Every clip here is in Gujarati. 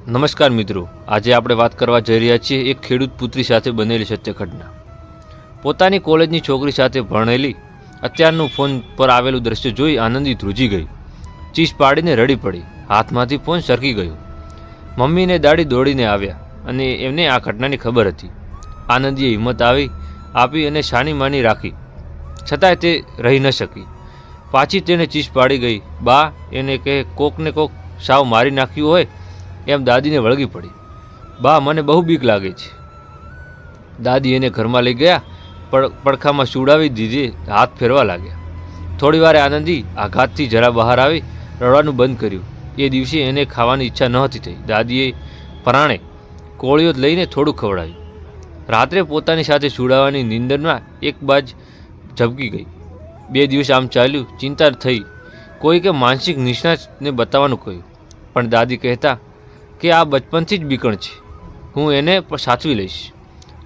નમસ્કાર મિત્રો, આજે આપણે વાત કરવા જઈ રહ્યા છીએ એક ખેડૂત પુત્રી સાથે બનેલી સત્ય ઘટના. પોતાની કોલેજની છોકરી સાથે ભણેલી અત્યારનું ફોન પર આવેલું દ્રશ્ય જોઈ આનંદી ધ્રુજી ગઈ. ચીસ પાડીને રડી પડી. હાથમાંથી ફોન સરકી ગયો. મમ્મીને દાડી દોડીને આવ્યા અને એમને આ ઘટનાની ખબર હતી. આનંદીએ હિંમત આપી અને શાની માની રાખી, છતાંય તે રહી ન શકી. પાછી તેને ચીસ પાડી ગઈ. બા એને કહે કોકને કોક સાવ મારી નાખ્યું હોય એમ દાદીને વળગી પડી. બા મને બહુ બીક લાગે છે. દાદી એને ઘરમાં લઈ ગયા, પડખામાં સુડાવી દીધી, હાથ ફેરવા લાગ્યા. થોડી વારે આનંદી આઘાતથી જરા બહાર આવી રડવાનું બંધ કર્યું. એ દિવસે એને ખાવાની ઈચ્છા નહોતી થઈ. દાદીએ પરાણે કોળીઓ લઈને થોડું ખવડાવ્યું. રાત્રે પોતાની સાથે સુડાવાની નીંદરમાં એક બાજ ઝબકી ગઈ. 2 દિવસ આમ ચાલ્યું. ચિંતા થઈ. કોઈકે માનસિક નિષ્ણાતને બતાવવાનું કહ્યું, પણ દાદી કહેતા કે આ બચપનથી જ બીકણ છે, હું એને સાચવી લઈશ.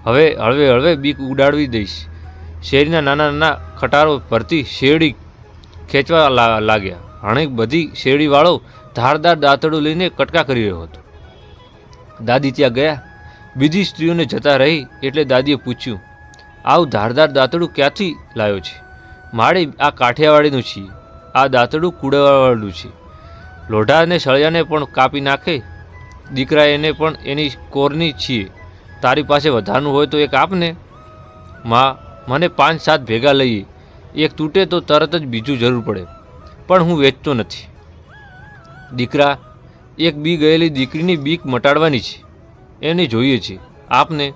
હવે હળવે હળવે બીક ઉડાડવી દઈશ. શેરીના નાના નાના ખટારો ભરતી શેરડી ખેંચવા લાગ્યા. ઘણી બધી શેરડીવાળો ધારદાર દાંતડું લઈને કટકા કરી રહ્યો હતો. દાદી ત્યાં ગયા. બીજી સ્ત્રીઓને જતા રહી એટલે દાદીએ પૂછ્યું, આવું ધારદાર દાંતડું ક્યાંથી લાવ્યો છે? માળી આ કાઠિયાવાડીનું છીએ. આ દાંતડું કુડાવાળું છે. લોઢાને સળિયાને પણ કાપી નાખે. દીકરા એને પણ એની કોરની છીએ. તારી પાસે વધારનું હોય તો એક આપને. માં, મને 5-7 ભેગા લઈએ. એક તૂટે તો તરત જ બીજું જરૂર પડે, પણ હું વેચતો નથી. દીકરા, એક બી ગયેલી દીકરીની બીક મટાડવાની છે, એને જોઈએ છે આપને.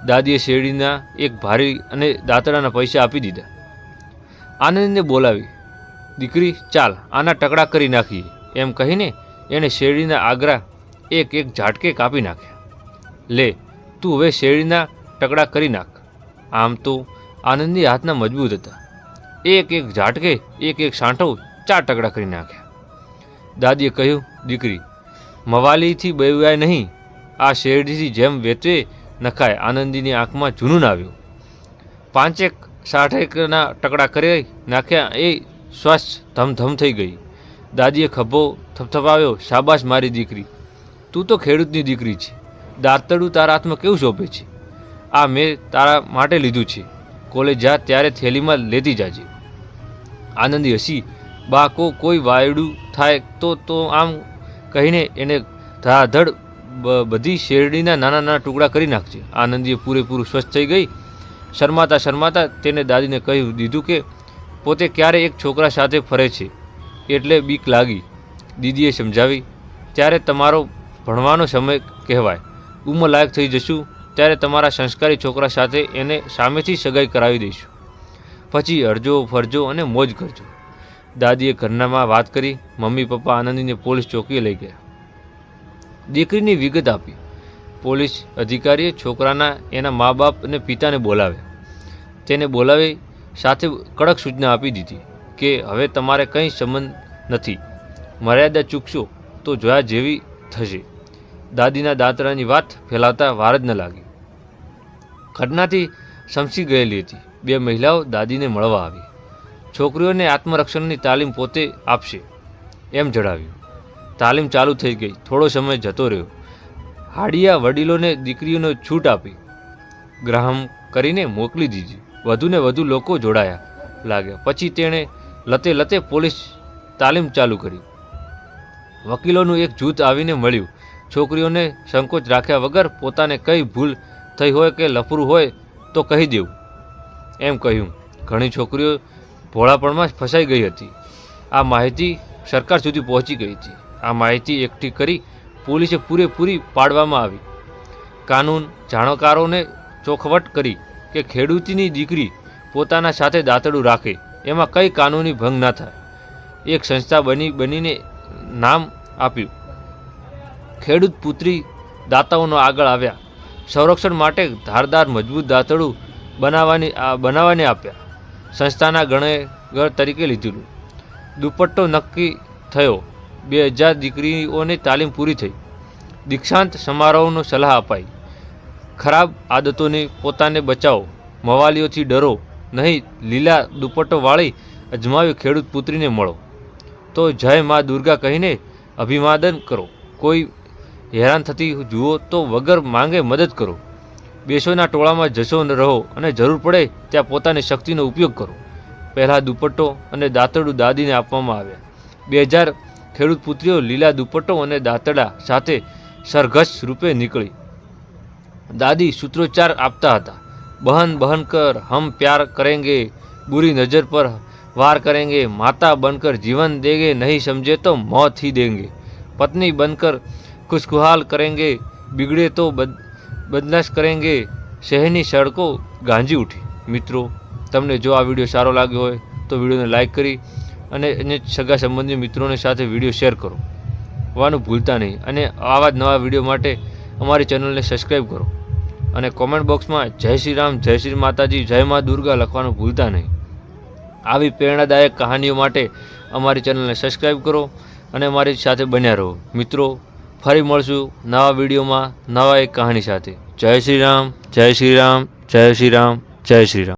દાદીએ શેરડીના એક ભારી અને દાંતડાના પૈસા આપી દીધા. આનંદને બોલાવી, દીકરી ચાલ આના ટકડા કરી નાખીએ. એમ કહીને એણે શેરડીના આગરા એક ઝાટકે કાપી નાખ્યા. લે, તું હવે શેરડીના ટકડા કરી નાખ. આમ તો આનંદી હાથના મજબૂત હતા. એક ઝાટકે એક સાંઠો 4 ટકડા કરી નાખ્યા. દાદીએ કહ્યું, દીકરી, મવાલીથી બેવાય નહીં. આ શેરડીથી જેમ વેચે નખાય. આનંદીની આંખમાં જુનૂન આવ્યું. 5-6 ટકડા કરી નાખ્યા. એ શ્વાસ ધમધમ થઈ ગઈ. દાદીએ ખભો થપથપાવ્યો. શાબાશ મારી દીકરી, તું તો ખેડૂતની દીકરી છે. દાંતડું તારા હાથમાં કેવું શોભે છે? આ મેં તારા માટે લીધું છે. કોલેજ જા ત્યારે થેલીમાં લેતી જાજે. આનંદી હસી. બા કોઈ વાયડું થાય તો આમ કહીને એને ધડાધડ બધી શેરડીના નાના નાના ટુકડા કરી નાખજે. આનંદીએ પૂરેપૂરું સ્વસ્થ થઈ ગઈ. શરમાતા તેને દાદીને કહી દીધું કે પોતે ક્યારે એક છોકરા સાથે ફરે છે એટલે બીક લાગી. દીદીએ સમજાવી, ત્યારે તમારો ભણવાનો સમય કહેવાય. ઉંમર લાયક થઈ જશું ત્યારે તમારા સંસ્કારી છોકરા સાથે એને સામેથી સગાઈ કરાવી દઈશું. પછી હરજો ફરજો અને મોજ કરજો. દાદીએ ઘરનામાં વાત કરી. મમ્મી પપ્પા આનંદીને પોલીસ ચોકીએ લઈ ગયા. દીકરીની વિગત આપી. પોલીસ અધિકારીએ છોકરાના એના મા બાપ અને પિતાને બોલાવ્યા. તેને બોલાવી સાથે કડક સૂચના આપી દીધી કે હવે તમારે કંઈ સંબંધ નથી. મર્યાદા ચૂકશો તો જોયા જેવી થશે. દાદીના દાંતડાની વાત ફેલાવતા વાર જ ન લાગી. ઘટનાથી સમસી ગયેલી હતી. 2 મહિલાઓ દાદીને મળવા આવી. છોકરીઓને આત્મરક્ષણની તાલીમ પોતે આપશે એમ જણાવ્યું. તાલીમ ચાલુ થઈ ગઈ. થોડો સમય જતો રહ્યો. હાડિયા વડીલોને દીકરીઓને છૂટ આપી ગ્રાહમ કરીને મોકલી દીધી. વધુને વધુ લોકો જોડાયા લાગ્યા. પછી તેણે લતે પોલીસ તાલીમ ચાલુ કરી. વકીલોનું એક જૂથ આવીને મળ્યું. છોકરીઓને સંકોચ રાખ્યા વગર પોતાને કંઈ ભૂલ થઈ હોય કે લફરું હોય તો કહી દેવું એમ કહ્યું. ઘણી છોકરીઓ ભોળાપણમાં ફસાઈ ગઈ હતી. આ માહિતી સરકાર સુધી પહોંચી ગઈ હતી. આ માહિતી એકઠી કરી પોલીસે પૂરેપૂરી પાડવામાં આવી. કાનૂન જાણકારોને ચોખવટ કરી કે ખેડૂતની દીકરી પોતાના સાથે દાંતડું રાખે એમાં કંઈ કાનૂની ભંગ ના થાય. એક સંસ્થા બનીને નામ આપ્યું. ખેડૂત પુત્રી દાતાઓનો આગળ આવ્યા. સંરક્ષણ માટે ધારદાર મજબૂત દાંતડું બનાવવાને આપ્યા. સંસ્થાના ગણેગર તરીકે લીધેલું. દુપટ્ટો નક્કી થયો. 2000 દીકરીઓની તાલીમ પૂરી થઈ. દીક્ષાંત સમારોહનો સલાહ અપાઈ. ખરાબ આદતોને પોતાને બચાવો. મવાલીઓથી ડરો નહીં. લીલા દુપટ્ટો વાળી અજમાવી ખેડૂત પુત્રીને મળો તો જય મા દુર્ગા કહીને અભિવાદન કરો. કોઈ હેરાન થતી જુઓ તો વગર માંગે મદદ કરો. બેસોના ટોળામાં જશો ન રહો અને જરૂર પડે ત્યાં પોતાની શક્તિનો ઉપયોગ કરો. પહેલાં દુપટ્ટો અને દાંતરડું દાદીને આપવામાં આવ્યા. 2000 ખેડૂત પુત્રીઓ લીલા દુપટ્ટો અને દાંતરડા સાથે સરઘસ રૂપે નીકળી. દાદી સૂત્રોચ્ચાર આપતા હતા. બહન બહન કર હમ પ્યાર કરેંગે, बुरी नज़र पर वार करेंगे, माता बनकर जीवन देंगे, नहीं समझे तो मौत ही देंगे, पत्नी बनकर खुशहाल करेंगे, बिगड़े तो बदमाश करेंगे. शहરની સડકો ગાંજી ઉઠી. મિત્રો, તમને જો આ વિડીયો સારો લાગ્યો હોય તો વિડીયોને લાઇક કરી અને સગા સંબંધી મિત્રોની સાથે વિડીયો શેર કરો વાનું ભૂલતા નહીં. અને આવા જ નવા વિડીયો માટે અમારી ચેનલને સબસ્ક્રાઈબ કરો અને કોમેન્ટ બોક્સમાં જય શ્રી રામ, જય શ્રી માતાજી, જય મા દુર્ગા લખવાનું ભૂલતા નહીં. આવી પ્રેરણાદાયક કહાનીઓ માટે અમારી ચેનલને સબસ્ક્રાઈબ કરો અને અમારી સાથે બન્યા રહો. મિત્રો, ફરી મળશું નવા વિડીયોમાં નવા એક કહાની સાથે. જય શ્રી રામ, જય શ્રી રામ, જય શ્રી રામ, જય શ્રી રામ.